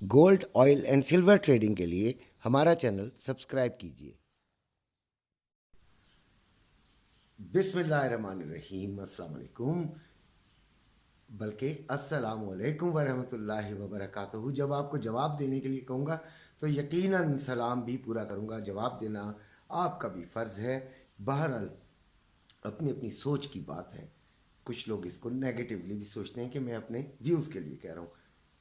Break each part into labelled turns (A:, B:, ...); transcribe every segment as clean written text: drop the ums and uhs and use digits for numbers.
A: Gold, oil and silver trading के लिए हमारा चैनल सब्सक्राइब कीजिए। बिस्मिल्लाहिर्रहमानिर्रहीम, अस्सलाम वालेकुम, बल्कि अस्सलाम वालेकुम वरहमतुल्लाहि वबरकातुहू। जब आपको जवाब देने के लिए कहूँगा तो यकीनन सलाम भी पूरा करूँगा। जवाब देना आपका भी फ़र्ज़ है। बहरहाल अपनी अपनी सोच की बात है। कुछ लोग इसको नेगेटिवली भी सोचते हैं कि मैं अपने व्यूज़ के लिए कह रहा हूँ,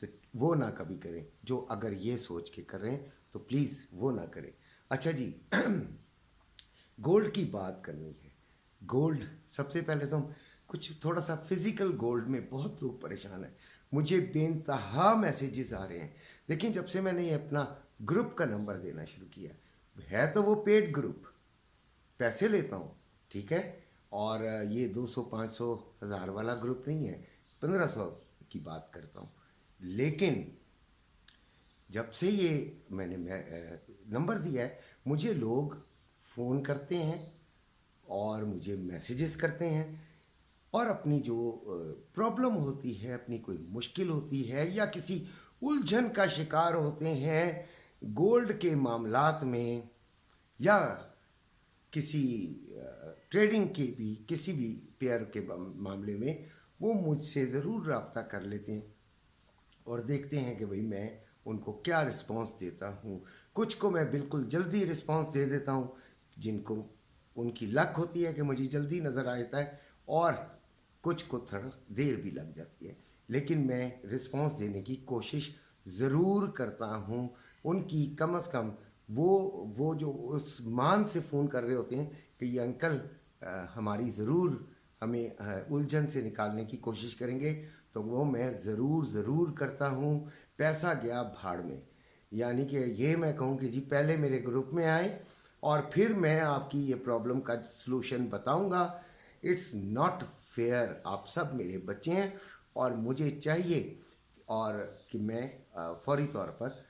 A: तो वो ना कभी करें। जो अगर ये सोच के कर रहे हैं तो प्लीज़ वो ना करें। अच्छा जी, गोल्ड की बात करनी है। गोल्ड, सबसे पहले तो हम कुछ थोड़ा सा फिज़िकल गोल्ड में बहुत लोग परेशान हैं। मुझे बेनतहा मैसेजेस आ रहे हैं। देखिए, जब से मैंने ये अपना ग्रुप का नंबर देना शुरू किया, है तो वो पेड ग्रुप, पैसे लेता हूँ, ठीक है। और ये 200 500 हज़ार वाला ग्रुप नहीं है, 1500 की बात करता हूँ। लेकिन जब से ये मैंने नंबर दिया है, मुझे लोग फ़ोन करते हैं और मुझे मैसेजेस करते हैं और अपनी जो प्रॉब्लम होती है, अपनी कोई मुश्किल होती है या किसी उलझन का शिकार होते हैं गोल्ड के मामलात में, या किसी ट्रेडिंग के भी किसी भी पेयर के मामले में, वो मुझसे ज़रूर रब्ता कर लेते हैं और देखते हैं कि भाई मैं उनको क्या रिस्पांस देता हूँ। कुछ को मैं बिल्कुल जल्दी रिस्पांस दे देता हूँ, जिनको उनकी लक होती है कि मुझे जल्दी नज़र आ जाता है, और कुछ को थोड़ा देर भी लग जाती है। लेकिन मैं रिस्पांस देने की कोशिश ज़रूर करता हूँ। उनकी कम अज़ कम वो जो उस मान से फ़ोन कर रहे होते हैं कि ये अंकल हमारी ज़रूर हमें उलझन से निकालने की कोशिश करेंगे, तो वो मैं ज़रूर करता हूँ। पैसा गया भाड़ में, यानी कि ये मैं कहूँ कि जी पहले मेरे ग्रुप में आए और फिर मैं आपकी ये प्रॉब्लम का सलूशन बताऊँगा। It's not fair. आप सब मेरे बच्चे हैं और मुझे चाहिए और कि मैं फौरी तौर पर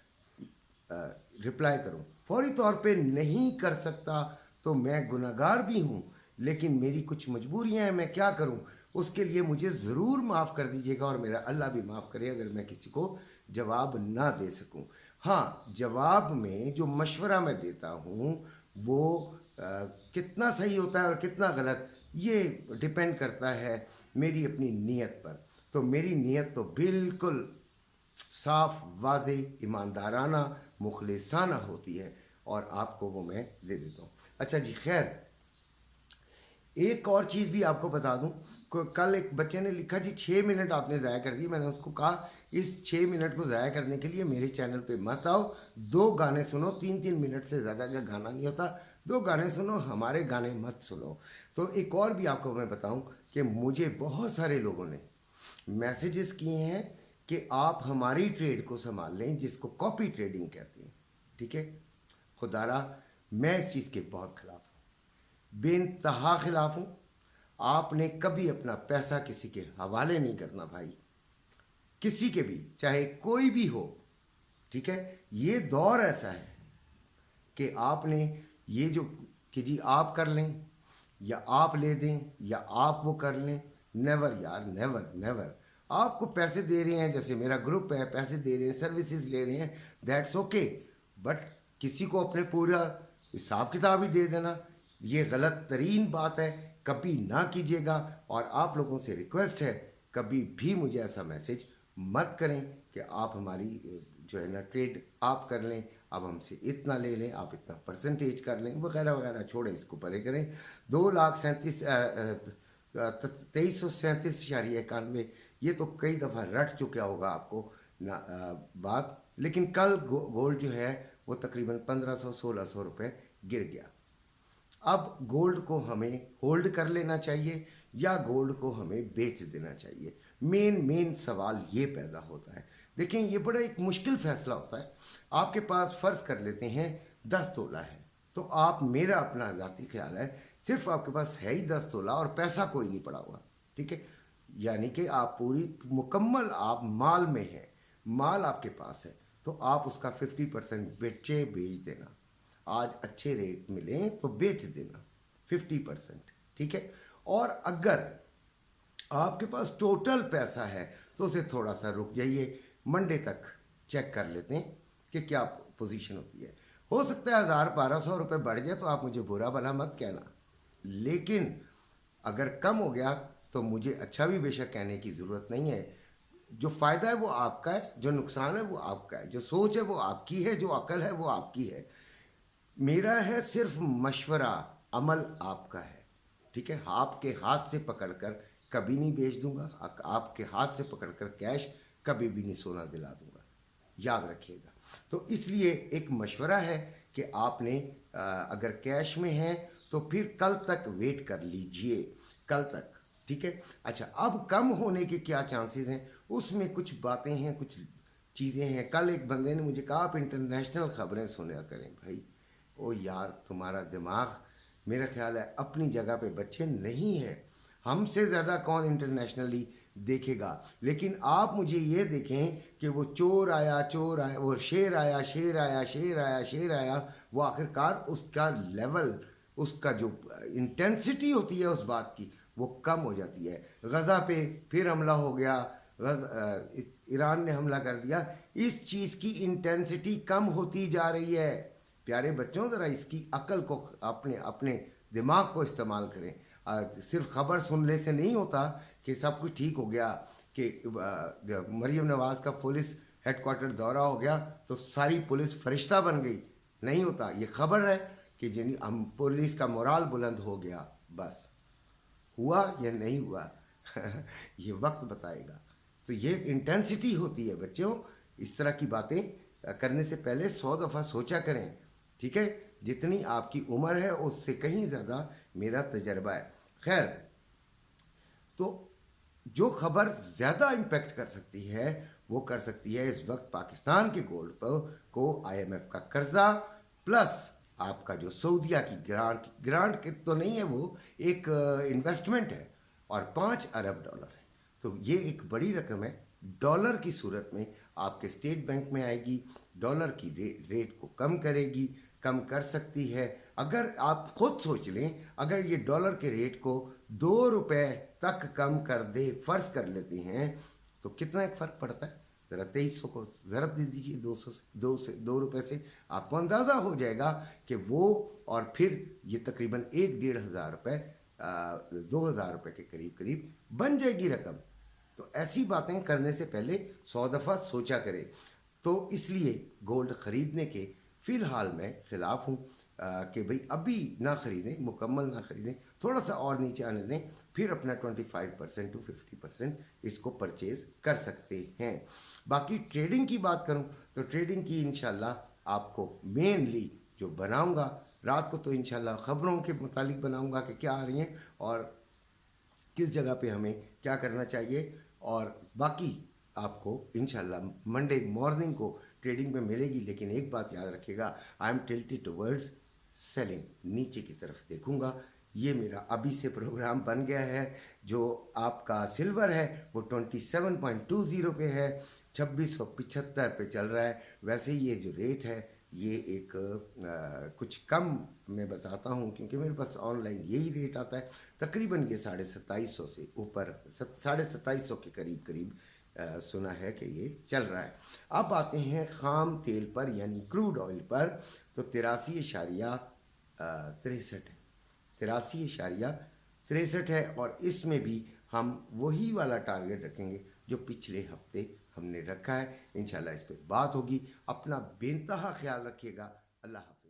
A: रिप्लाई करूं। फौरी तौर पे नहीं कर सकता तो मैं गुनहगार भी हूं, लेकिन मेरी कुछ मजबूरियां हैं, मैं क्या करूं। उसके लिए मुझे ज़रूर माफ़ कर दीजिएगा और मेरा अल्लाह भी माफ़ करे अगर मैं किसी को जवाब ना दे सकूं। हाँ, जवाब में जो मशवरा मैं देता हूं वो कितना सही होता है और कितना गलत, ये डिपेंड करता है मेरी अपनी नीयत पर। तो मेरी नीयत तो बिल्कुल साफ, वाज़े, ईमानदाराना, मुखलिसाना होती है और आपको वो मैं दे देता हूँ। अच्छा जी, खैर एक और चीज़ भी आपको बता दूं। कल एक बच्चे ने लिखा जी 6 मिनट आपने ज़ाया कर दिए। मैंने उसको कहा इस 6 मिनट को ज़ाया करने के लिए मेरे चैनल पे मत आओ, 2 गाने सुनो। 3-3 मिनट से ज़्यादा का गाना नहीं होता, 2 गाने सुनो, हमारे गाने मत सुनो। तो एक और भी आपको मैं बताऊं कि मुझे बहुत सारे लोगों ने मैसेजेस किए हैं कि आप हमारी ट्रेड को संभाल लें, जिसको कॉपी ट्रेडिंग कहते हैं, ठीक है। खुदारा, मैं इस चीज़ के बहुत खिलाफ हूँ, बेइंतहा खिलाफ हूँ। आपने कभी अपना पैसा किसी के हवाले नहीं करना भाई, किसी के भी, चाहे कोई भी हो, ठीक है। ये दौर ऐसा है कि आपने ये जो कि जी आप कर लें या आप ले दें या आप वो कर लें, नेवर यार, नेवर नेवर। आपको पैसे दे रहे हैं, जैसे मेरा ग्रुप है, पैसे दे रहे हैं, सर्विसेज ले रहे हैं, दैट्स ओके। बट किसी को अपने पूरा हिसाब किताब ही दे देना, ये गलत तरीन बात है, कभी ना कीजिएगा। और आप लोगों से रिक्वेस्ट है, कभी भी मुझे ऐसा मैसेज मत करें कि आप हमारी जो है ना ट्रेड आप कर लें, अब हमसे इतना ले लें, आप इतना परसेंटेज कर लें, वगैरह वगैरह, छोड़ें, इसको परे करें। 2,37,2337.91, ये तो कई दफ़ा रट चुका होगा आपको ना बात। लेकिन कल गोल्ड जो है वो तकरीबन 1500-1600 रुपये गिर गया। अब गोल्ड को हमें होल्ड कर लेना चाहिए या गोल्ड को हमें बेच देना चाहिए, मेन सवाल ये पैदा होता है। देखें, ये बड़ा एक मुश्किल फैसला होता है। आपके पास फ़र्ज़ कर लेते हैं 10 तोला है, तो आप, मेरा अपना ज़ाती ख्याल है, सिर्फ आपके पास है ही 10 तोला और पैसा कोई नहीं पड़ा हुआ, ठीक है। यानी कि आप पूरी मुकम्मल आप माल में हैं, माल आपके पास है, तो आप उसका 50% बेच देना। आज अच्छे रेट मिले तो बेच देना 50%, ठीक है। और अगर आपके पास टोटल पैसा है तो उसे थोड़ा सा रुक जाइए, मंडे तक चेक कर लेते हैं कि क्या पोजीशन होती है। हो सकता है 1000-1200 रुपये बढ़ जाए तो आप मुझे बुरा भला मत कहना, लेकिन अगर कम हो गया तो मुझे अच्छा भी बेशक कहने की ज़रूरत नहीं है। जो फ़ायदा है वो आपका है, जो नुकसान है वो आपका है, जो सोच है वो आपकी है, जो अकल है वो आपकी है। मेरा है सिर्फ मशवरा, अमल आपका है। ठीक है, आपके हाथ से पकड़कर कभी नहीं बेच दूंगा, आपके हाथ से पकड़कर कैश कभी भी नहीं सोना दिला दूंगा, याद रखिएगा। तो इसलिए एक मशवरा है कि आपने अगर कैश में है तो फिर कल तक वेट कर लीजिए, कल तक। ठीक है, अच्छा अब कम होने के क्या चांसेस हैं, उसमें कुछ बातें हैं, कुछ चीज़ें हैं। कल एक बंदे ने मुझे कहा आप इंटरनेशनल खबरें सुना करें। भाई ओ यार, तुम्हारा दिमाग मेरा ख्याल है अपनी जगह पे बच्चे नहीं है। हमसे ज़्यादा कौन इंटरनेशनली देखेगा, लेकिन आप मुझे ये देखें कि वो चोर आया, वो शेर आया, शेर आया, शेर आया, शेर आया, वो आखिरकार उसका लेवल, उसका जो इंटेंसिटी होती है उस बात की, वो कम हो जाती है। गज़ा पे फिर हमला हो गया, ईरान ने हमला कर दिया, इस चीज़ की इंटेंसिटी कम होती जा रही है। प्यारे बच्चों, ज़रा इसकी अकल को, अपने अपने दिमाग को इस्तेमाल करें। सिर्फ खबर सुनने से नहीं होता कि सब कुछ ठीक हो गया, कि मरीम नवाज़ का पुलिस हेडक्वार्टर दौरा हो गया तो सारी पुलिस फरिश्ता बन गई। नहीं होता, ये खबर है कि जिन हम पुलिस का मोराल बुलंद हो गया, बस। हुआ या नहीं हुआ ये वक्त बताएगा। तो ये इंटेंसिटी होती है बच्चों। इस तरह की बातें करने से पहले 100 दफ़ा सोचा करें। ठीक है, जितनी आपकी उम्र है उससे कहीं ज़्यादा मेरा तजर्बा है। खैर, तो जो खबर ज़्यादा इम्पेक्ट कर सकती है वो कर सकती है इस वक्त पाकिस्तान के गोल्ड पर को IMF का कर्जा प्लस आपका जो सऊदीया की ग्रांट की तो नहीं है, वो एक इन्वेस्टमेंट है और 5 अरब डॉलर है। तो ये एक बड़ी रकम है, डॉलर की सूरत में आपके स्टेट बैंक में आएगी, डॉलर की रेट को कम करेगी, कम कर सकती है। अगर आप खुद सोच लें, अगर ये डॉलर के रेट को 2 रुपए तक कम कर दे, फर्ज कर लेते हैं, तो कितना एक फ़र्क पड़ता है। ज़रा 2300 को ज़रब दे दीजिए 2 रुपए से, आपको अंदाज़ा हो जाएगा कि वो, और फिर ये तकरीबन 1-1.5 हज़ार रुपये, 2,000 रुपये के करीब करीब बन जाएगी रकम। तो ऐसी बातें करने से पहले 100 दफ़ा सोचा करें। तो इसलिए गोल्ड ख़रीदने के फ़िलहाल मैं ख़िलाफ़ हूँ कि भाई अभी ना ख़रीदें, मुकम्मल ना ख़रीदें, थोड़ा सा और नीचे आने दें, फिर अपना 25% to 50% इसको परचेज़ कर सकते हैं। बाकी ट्रेडिंग की बात करूं तो ट्रेडिंग की इंशाल्लाह आपको मेनली जो बनाऊंगा, रात को तो इंशाल्लाह ख़बरों के मुतालिक बनाऊंगा कि क्या आ रही हैं और किस जगह पे हमें क्या करना चाहिए, और बाकी आपको इंशाल्लाह मंडे मॉर्निंग को ट्रेडिंग में मिलेगी। लेकिन एक बात याद रखिएगा, I am tilted towards selling, नीचे की तरफ देखूंगा। ये मेरा अभी से प्रोग्राम बन गया है। जो आपका सिल्वर है वो 27.20 पे है, 2675 पे चल रहा है। वैसे ये जो रेट है ये एक कुछ कम मैं बताता हूँ, क्योंकि मेरे पास ऑनलाइन यही रेट आता है। तकरीबन ये 2750 से ऊपर, 2750 के करीब करीब सुना है कि ये चल रहा है। अब आते हैं खाम तेल पर, यानी क्रूड ऑयल पर। तो 83.63 है, 83.63 है, और इसमें भी हम वही वाला टारगेट रखेंगे जो पिछले हफ्ते हमने रखा है। इंशाल्लाह इस पर बात होगी। अपना बेइंतहा ख्याल रखिएगा। अल्लाह हाफ़िज़।